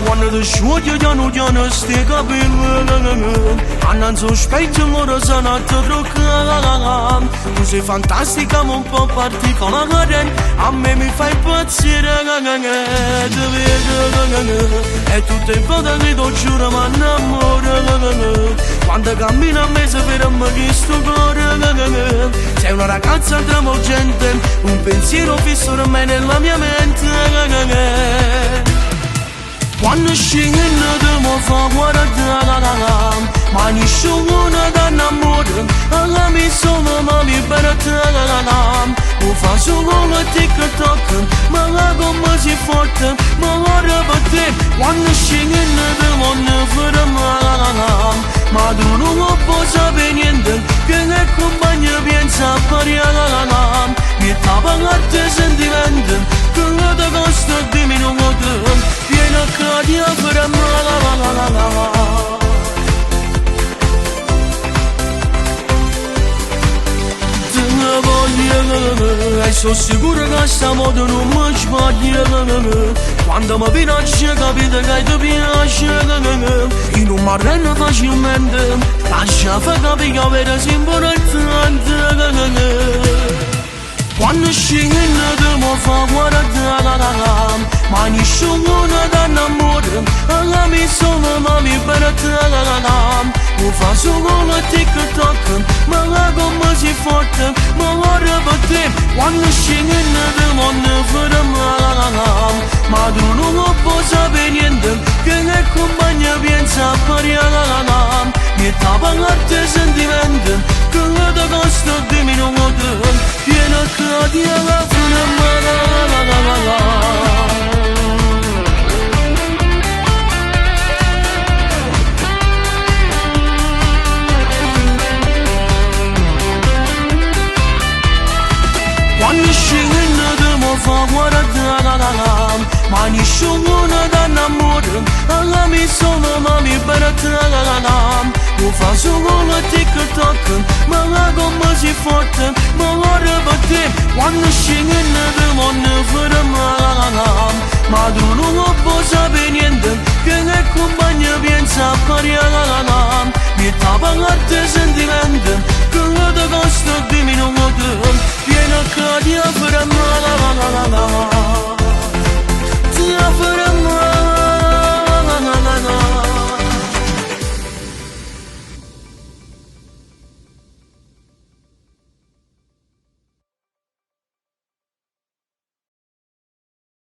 Quando the shoot you don't stick up in Annan so specchio moro sono a te truccare. Tu sei fantastica ma un po' particolare, a me mi fai impazzire. Ti vedo e tutto il poco che ti giuro mi innamoro. Quando cammino a me sapere che sto cuore. Sei una ragazza travolgente, un pensiero fisso ormai nella mia mente. Quando scendi ti mi fa guardare, ma nessuno ti innamora, alla mia sono ma liberata. Mi fa solo la tic-tac, ma la gomma si forte, ma ora per te. Quando scendi ti voglio fermare, ma tu non puoi sapere niente, che ne compagno pensa a parlare. Mi sta pagando sentimenti, che non ti costa diminuito. Vieni a cadere per me. Te ne voglio, e sono sicuro che stavolta non mi sbaglio. Quando mi piace capite che ti piace. Io non mi arrendo facilmente, lascia fare capire che avere sempre importante. Quando scendi ti mi fa guardare, ma nessuno ti innamora, alla mia sono ma liberata. Mi fa solo la tic-tac, ma la gomma si forte, ma ora per te. Quando scendi ti voglio fermare, ma tu non puoi sapere niente, che ne compagno pensa a parlare. Mi sta pagando sentimenti, che non ti costa diminuito. Vieni a cadere la quando scendi ti mi fa guardare, ma nessuno ti innamora, alla mia sono ma liberata. Mi fa solo la tic-tac, ma la gomma si forte, ma ora per te. Quando scendi ti voglio fermare, ma tu non puoi sapere niente, che ne compagno pensa a parlare. Mi sta pagando sentimenti, che non ti costa diminuito. Vieni a cadere per me. Ti